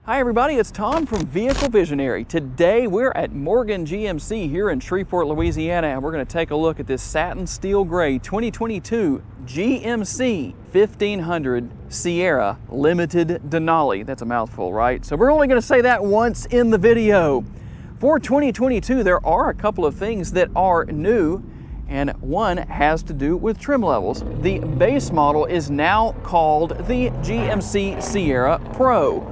Hi everybody, it's Tom from Vehicle Visionary. Today we're at Morgan GMC here in Shreveport, Louisiana, and we're going to take a look at this satin steel gray 2022 GMC 1500 Sierra Limited Denali. That's a mouthful, right? So we're only going to say that once in the video. For 2022, there are a couple of things that are new, and one has to do with trim levels. The base model is now called the GMC Sierra Pro.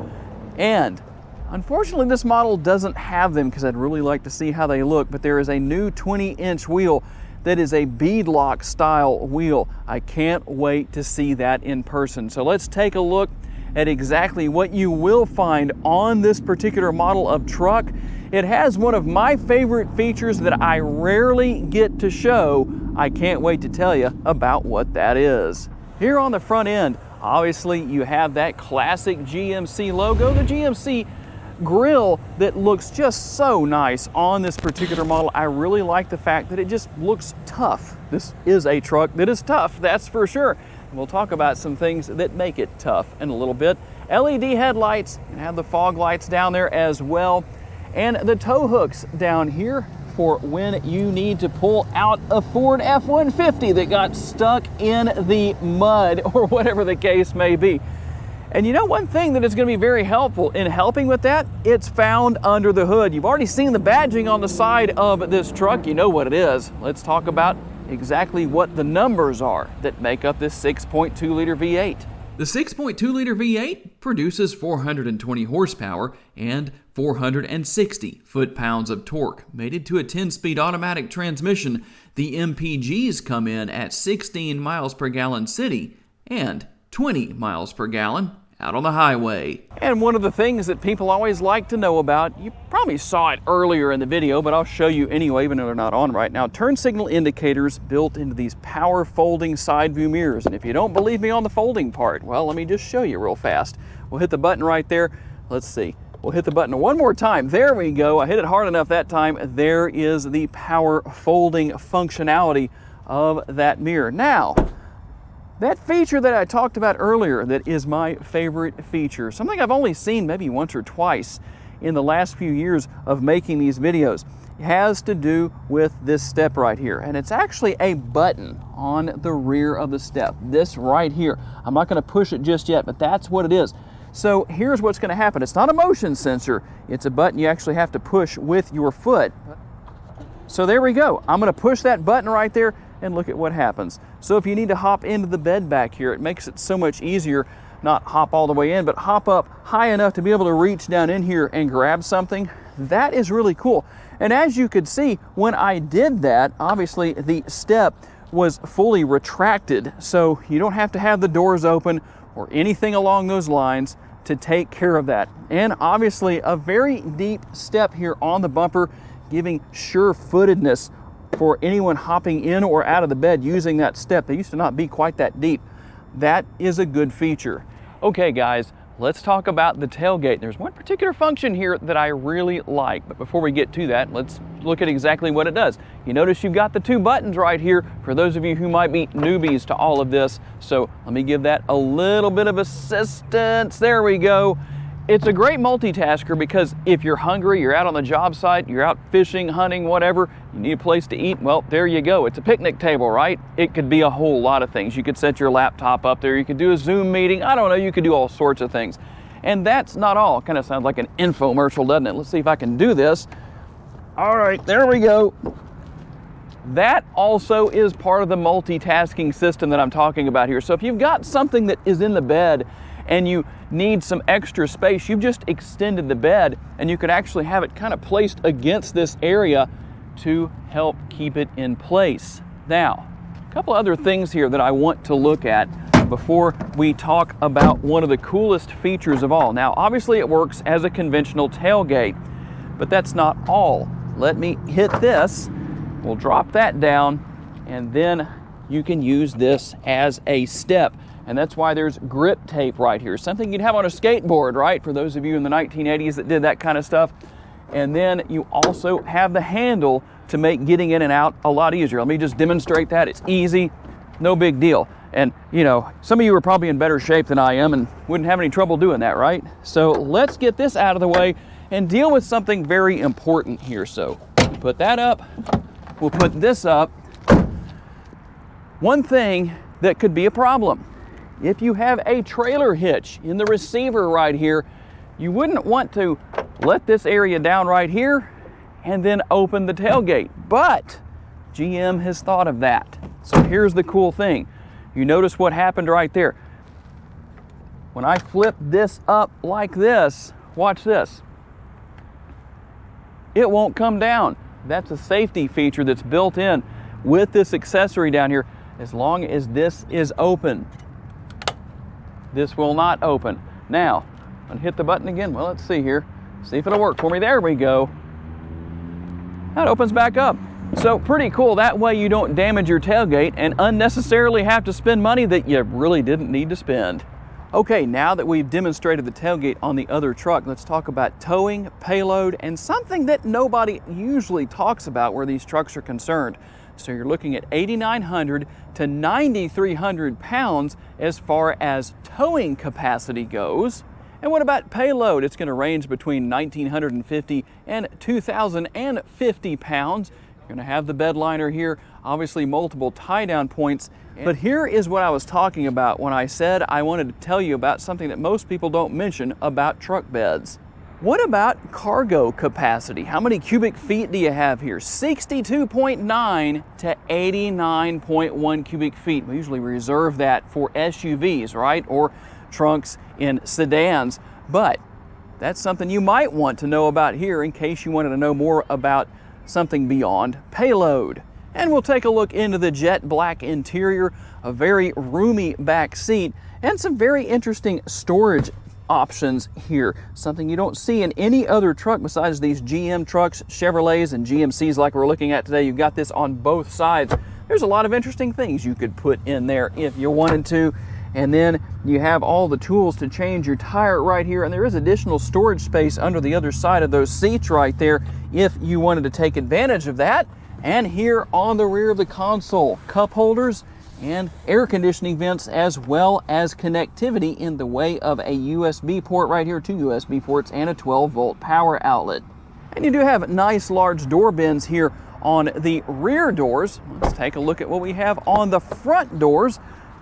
And unfortunately this model doesn't have them because I'd really like to see how they look, but there is a new 20-inch wheel that is a beadlock style wheel. I can't wait to see that in person. So let's take a look at exactly what you will find on this particular model of truck. It has one of my favorite features that I rarely get to show. I can't wait to tell you about what that is. Here on the front end, obviously, you have that classic GMC logo, the GMC grille that looks just so nice on this particular model. I really like the fact that it just looks tough. This is a truck that is tough, that's for sure. And we'll talk about some things that make it tough in a little bit. LED headlights, and have the fog lights down there as well. And the tow hooks down here for when you need to pull out a Ford F-150 that got stuck in the mud or whatever the case may be. And you know one thing that is going to be very helpful in helping with that? It's found under the hood. You've already seen the badging on the side of this truck. You know what it is. Let's talk about exactly what the numbers are that make up this 6.2 liter V8. The 6.2 liter V8 produces 420 horsepower and 460 foot-pounds of torque. Mated to a 10-speed automatic transmission, the MPGs come in at 16 miles per gallon city and 20 miles per gallon out on the highway. And one of the things that people always like to know about, you probably saw it earlier in the video, but I'll show you anyway, even though they're not on right now. Turn signal indicators built into these power folding side view mirrors. And if you don't believe me on the folding part, well, let me just show you real fast. We'll hit the button right there. Let's see. We'll hit the button one more time. There we go. I hit it hard enough that time. There is the power folding functionality of that mirror. Now, that feature that I talked about earlier that is my favorite feature, something I've only seen maybe once or twice in the last few years of making these videos, has to do with this step right here. And it's actually a button on the rear of the step. This right here. I'm not going to push it just yet, but that's what it is. So here's what's going to happen. It's not a motion sensor. It's a button you actually have to push with your foot. So there we go. I'm going to push that button right there and look at what happens. So if you need to hop into the bed back here, it makes it so much easier, not hop all the way in, but hop up high enough to be able to reach down in here and grab something. That is really cool. And as you could see, when I did that, obviously the step was fully retracted. So you don't have to have the doors open or anything along those lines to take care of that. And obviously a very deep step here on the bumper, giving sure-footedness for anyone hopping in or out of the bed using that step. They used to not be quite that deep. That is a good feature. Okay guys, let's talk about the tailgate. There's one particular function here that I really like, but before we get to that, let's look at exactly what it does. You notice you've got the two buttons right here for those of you who might be newbies to all of this. So let me give that a little bit of assistance. There we go. It's a great multitasker because if you're hungry, you're out on the job site, you're out fishing, hunting, whatever, you need a place to eat, well, there you go. It's a picnic table, right? It could be a whole lot of things. You could set your laptop up there, you could do a Zoom meeting, I don't know, you could do all sorts of things. And that's not all. Kind of sounds like an infomercial, doesn't it? Let's see if I can do this. All right, there we go. That also is part of the multitasking system that I'm talking about here. So if you've got something that is in the bed and you need some extra space, you've just extended the bed and you could actually have it kind of placed against this area to help keep it in place. Now, a couple other things here that I want to look at before we talk about one of the coolest features of all. Now, obviously it works as a conventional tailgate, but that's not all. Let me hit this. We'll drop that down, and then you can use this as a step. And that's why there's grip tape right here. Something you'd have on a skateboard, right? For those of you in the 1980s that did that kind of stuff. And then you also have the handle to make getting in and out a lot easier. Let me just demonstrate that. It's easy, no big deal. And you know, some of you are probably in better shape than I am and wouldn't have any trouble doing that, right? So let's get this out of the way and deal with something very important here. So we put that up, we'll put this up. One thing that could be a problem, if you have a trailer hitch in the receiver right here, you wouldn't want to let this area down right here and then open the tailgate. But GM has thought of that. So here's the cool thing. You notice what happened right there. When I flip this up like this, watch this. It won't come down. That's a safety feature that's built in with this accessory down here. As long as this is open, this will not open. Now, I'm gonna hit the button again. Well, let's see here. See if it'll work for me. There we go. That opens back up. So pretty cool. That way you don't damage your tailgate and unnecessarily have to spend money that you really didn't need to spend. Okay, now that we've demonstrated the tailgate on the other truck, let's talk about towing, payload, and something that nobody usually talks about where these trucks are concerned. So you're looking at 8,900 to 9,300 pounds as far as towing capacity goes. And what about payload? It's going to range between 1,950 and 2,050 pounds. You're going to have the bed liner here, obviously multiple tie-down points. But here is what I was talking about when I said I wanted to tell you about something that most people don't mention about truck beds. What about cargo capacity? How many cubic feet do you have here? 62.9 to 89.1 cubic feet. We usually reserve that for SUVs, right? Or trunks in sedans. But that's something you might want to know about here in case you wanted to know more about something beyond payload. And we'll take a look into the jet black interior, a very roomy back seat, and some very interesting storage options here. Something you don't see in any other truck besides these GM trucks, Chevrolets, and GMCs like we're looking at today. You've got this on both sides. There's a lot of interesting things you could put in there if you wanted to. And then you have all the tools to change your tire right here, and there is additional storage space under the other side of those seats right there if you wanted to take advantage of that. And here on the rear of the console, cup holders and air conditioning vents, as well as connectivity in the way of a USB port right here, 2 USB ports and a 12-volt power outlet. And you do have nice large door bins here on the rear doors. Let's take a look at what we have on the front doors.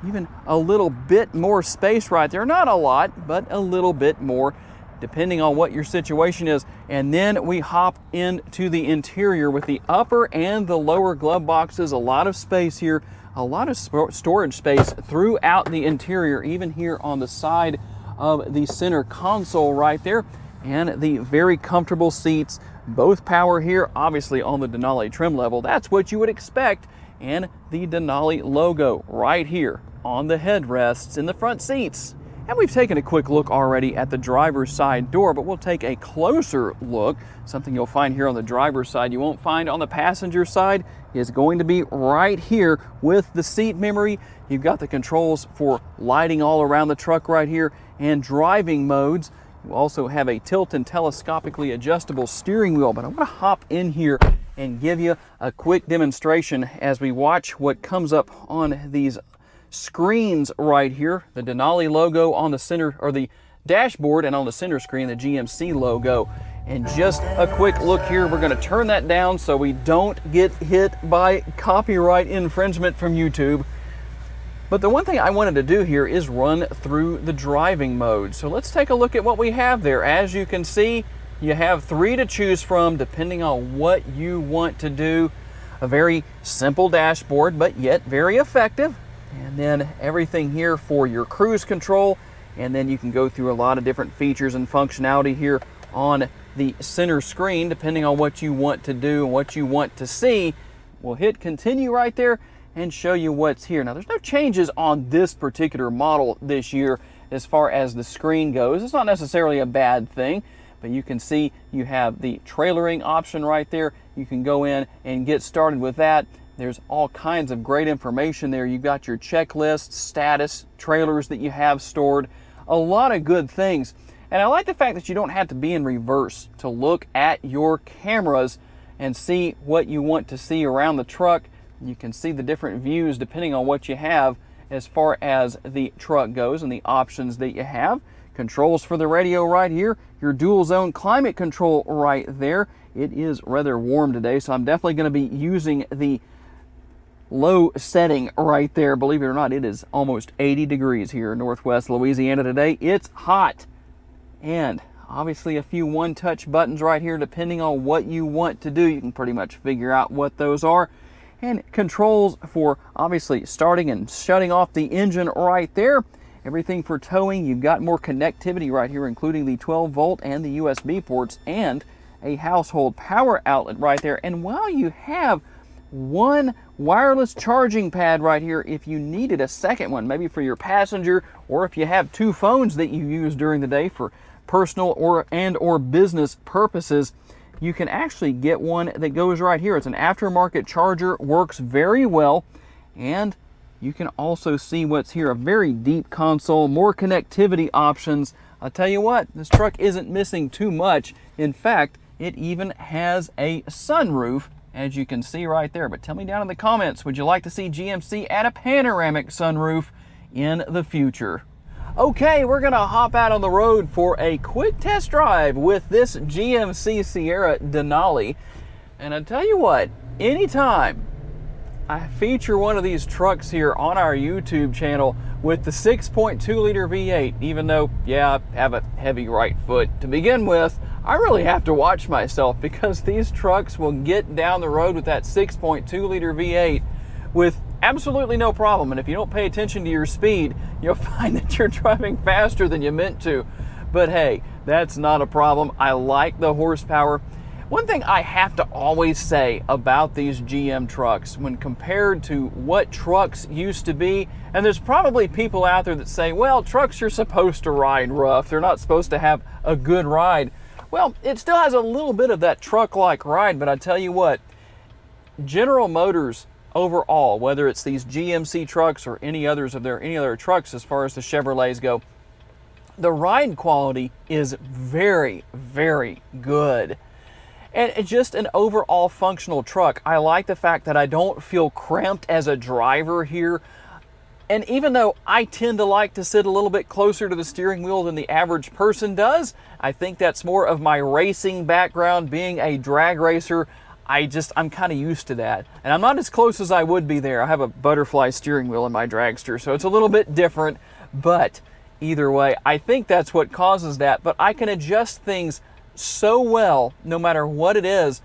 Even a little bit more space right there. Not a lot, but a little bit more, depending on what your situation is. And then we hop into the interior with the upper and the lower glove boxes. A lot of space here, a lot of storage space throughout the interior, even here on the side of the center console right there. And the very comfortable seats, both power here, obviously on the Denali trim level. That's what you would expect. And the Denali logo right here on the headrests in the front seats. And we've taken a quick look already at the driver's side door, but we'll take a closer look. Something you'll find here on the driver's side you won't find on the passenger side is going to be right here with the seat memory. You've got the controls for lighting all around the truck right here and driving modes. You also have a tilt and telescopically adjustable steering wheel, but I'm going to hop in here and give you a quick demonstration as we watch what comes up on these screens right here. The Denali logo on the center, or the dashboard, and on the center screen the GMC logo. And just a quick look here, we're going to turn that down so we don't get hit by copyright infringement from YouTube. But the one thing I wanted to do here is run through the driving mode. So let's take a look at what we have there. As you can see, you have 3 to choose from depending on what you want to do. A very simple dashboard, but yet very effective. And then everything here for your cruise control. And then you can go through a lot of different features and functionality here on the center screen, depending on what you want to do and what you want to see. We'll hit continue right there and show you what's here. Now, there's no changes on this particular model this year as far as the screen goes. It's not necessarily a bad thing, but you can see you have the trailering option right there. You can go in and get started with that. There's all kinds of great information there. You've got your checklist, status, trailers that you have stored, a lot of good things. And I like the fact that you don't have to be in reverse to look at your cameras and see what you want to see around the truck. You can see the different views depending on what you have. as far as the truck goes and the options that you have. Controls for the radio right here, your dual zone climate control right there. It is rather warm today, so I'm definitely going to be using the low setting right there. Believe it or not, it is almost 80 degrees here in Northwest Louisiana today. It's hot. And obviously a few one-touch buttons right here depending on what you want to do. You can pretty much figure out what those are. And controls for obviously starting and shutting off the engine right there. Everything for towing. You've got more connectivity right here, including the 12-volt and the USB ports and a household power outlet right there. And while you have one wireless charging pad right here, if you needed a second one, maybe for your passenger, or if you have two phones that you use during the day for personal or business purposes, you can actually get one that goes right here. It's an aftermarket charger, works very well, and you can also see what's here, a very deep console, more connectivity options. I'll tell you what, this truck isn't missing too much. In fact, it even has a sunroof, as you can see right there. But tell me down in the comments, would you like to see GMC add a panoramic sunroof in the future? Okay, we're gonna hop out on the road for a quick test drive with this GMC Sierra Denali. And I tell you what, anytime I feature one of these trucks here on our YouTube channel with the 6.2 liter V8, even though, yeah, I have a heavy right foot to begin with, I really have to watch myself because these trucks will get down the road with that 6.2 liter V8 with absolutely no problem. And if you don't pay attention to your speed, you'll find that you're driving faster than you meant to. But hey, that's not a problem. I like the horsepower. One thing I have to always say about these GM trucks when compared to what trucks used to be, and there's probably people out there that say, well, trucks are supposed to ride rough. They're not supposed to have a good ride. Well, it still has a little bit of that truck-like ride, but I tell you what, General Motors overall, whether it's these GMC trucks or any other trucks as far as the Chevrolets go, the ride quality is very, very good. And it's just an overall functional truck. I like the fact that I don't feel cramped as a driver here. And even though I tend to like to sit a little bit closer to the steering wheel than the average person does, I think that's more of my racing background, being a drag racer. I'm kind of used to that. And I'm not as close as I would be there. I have a butterfly steering wheel in my dragster, so it's a little bit different. But either way, I think that's what causes that. But I can adjust things so well, no matter what it is,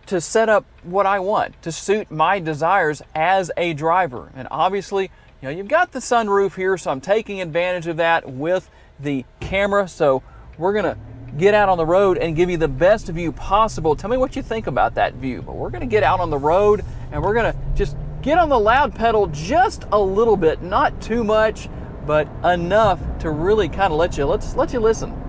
to set up what I want, to suit my desires as a driver. And obviously, you know, you've got the sunroof here, so I'm taking advantage of that with the camera. So we're gonna get out on the road and give you the best view possible. Tell me what you think about that view. But we're gonna get out on the road and we're gonna just get on the loud pedal just a little bit, not too much, but enough to really kind of let you listen.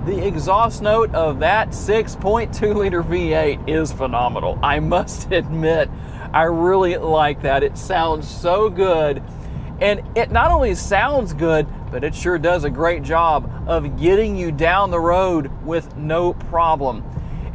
The exhaust note of that 6.2 liter V8 is phenomenal. I must admit, I really like that. It sounds so good. And it not only sounds good, but it sure does a great job of getting you down the road with no problem.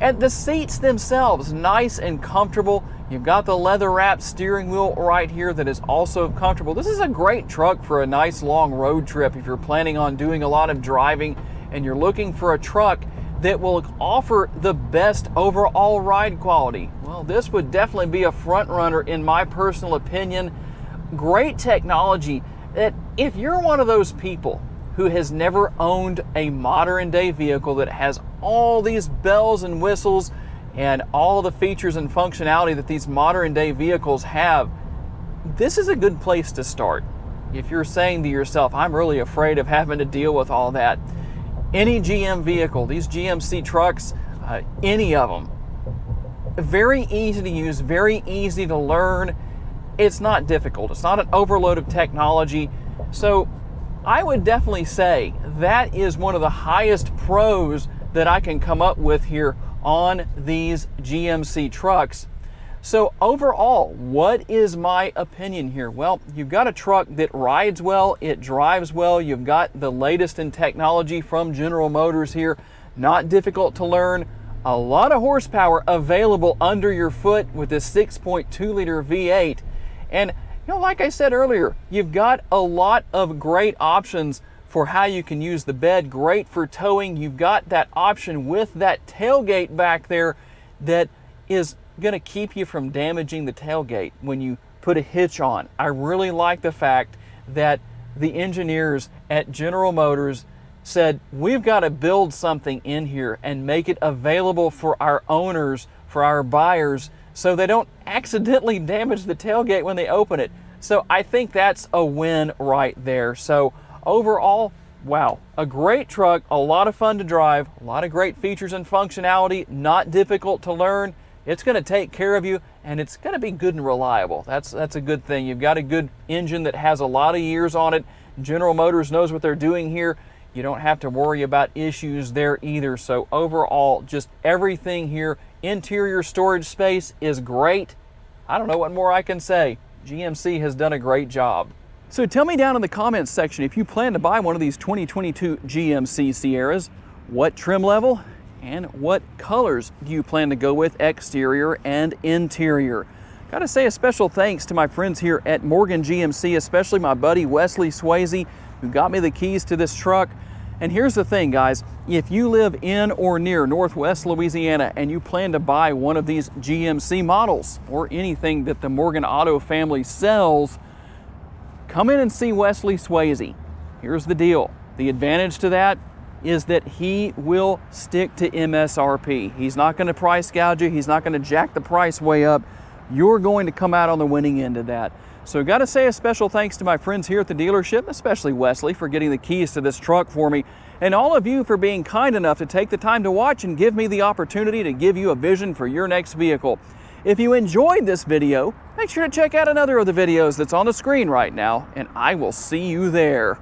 And the seats themselves, nice and comfortable. You've got the leather wrapped steering wheel right here that is also comfortable. This is a great truck for a nice long road trip if you're planning on doing a lot of driving and you're looking for a truck that will offer the best overall ride quality. Well, this would definitely be a front runner in my personal opinion. Great technology that if you're one of those people who has never owned a modern day vehicle that has all these bells and whistles and all the features and functionality that these modern day vehicles have, this is a good place to start. If you're saying to yourself, I'm really afraid of having to deal with all that, any GM vehicle, these GMC trucks, any of them, very easy to use, very easy to learn. It's not difficult. It's not an overload of technology. So I would definitely say that is one of the highest pros that I can come up with here on these GMC trucks. So overall, what is my opinion here? Well, you've got a truck that rides well, it drives well, you've got the latest in technology from General Motors here, not difficult to learn, a lot of horsepower available under your foot with this 6.2 liter V8. And like I said earlier, you've got a lot of great options for how you can use the bed. Great for towing. You've got that option with that tailgate back there that is going to keep you from damaging the tailgate when you put a hitch on. I really like the fact that the engineers at General Motors said, we've got to build something in here and make it available for our owners, for our buyers, so they don't accidentally damage the tailgate when they open it. So I think that's a win right there. So overall, wow, a great truck, a lot of fun to drive, a lot of great features and functionality, not difficult to learn. It's going to take care of you, and it's going to be good and reliable. That's a good thing. You've got a good engine that has a lot of years on it. General Motors knows what they're doing here. You don't have to worry about issues there either. So overall, just everything here, interior storage space is great. I don't know what more I can say. GMC has done a great job. So tell me down in the comments section if you plan to buy one of these 2022 GMC Sierras, what trim level and what colors do you plan to go with, exterior and interior. Gotta say a special thanks to my friends here at Morgan GMC, especially my buddy Wesley Swayze, who got me the keys to this truck. And here's the thing, guys, if you live in or near Northwest Louisiana and you plan to buy one of these GMC models or anything that the Morgan Auto family sells, come in and see Wesley Swayze. Here's the deal. The advantage to that is that he will stick to MSRP. He's not going to price gouge you. He's not going to jack the price way up. You're going to come out on the winning end of that. So got to say a special thanks to my friends here at the dealership, especially Wesley for getting the keys to this truck for me, and all of you for being kind enough to take the time to watch and give me the opportunity to give you a vision for your next vehicle. If you enjoyed this video, make sure to check out another of the videos that's on the screen right now, and I will see you there.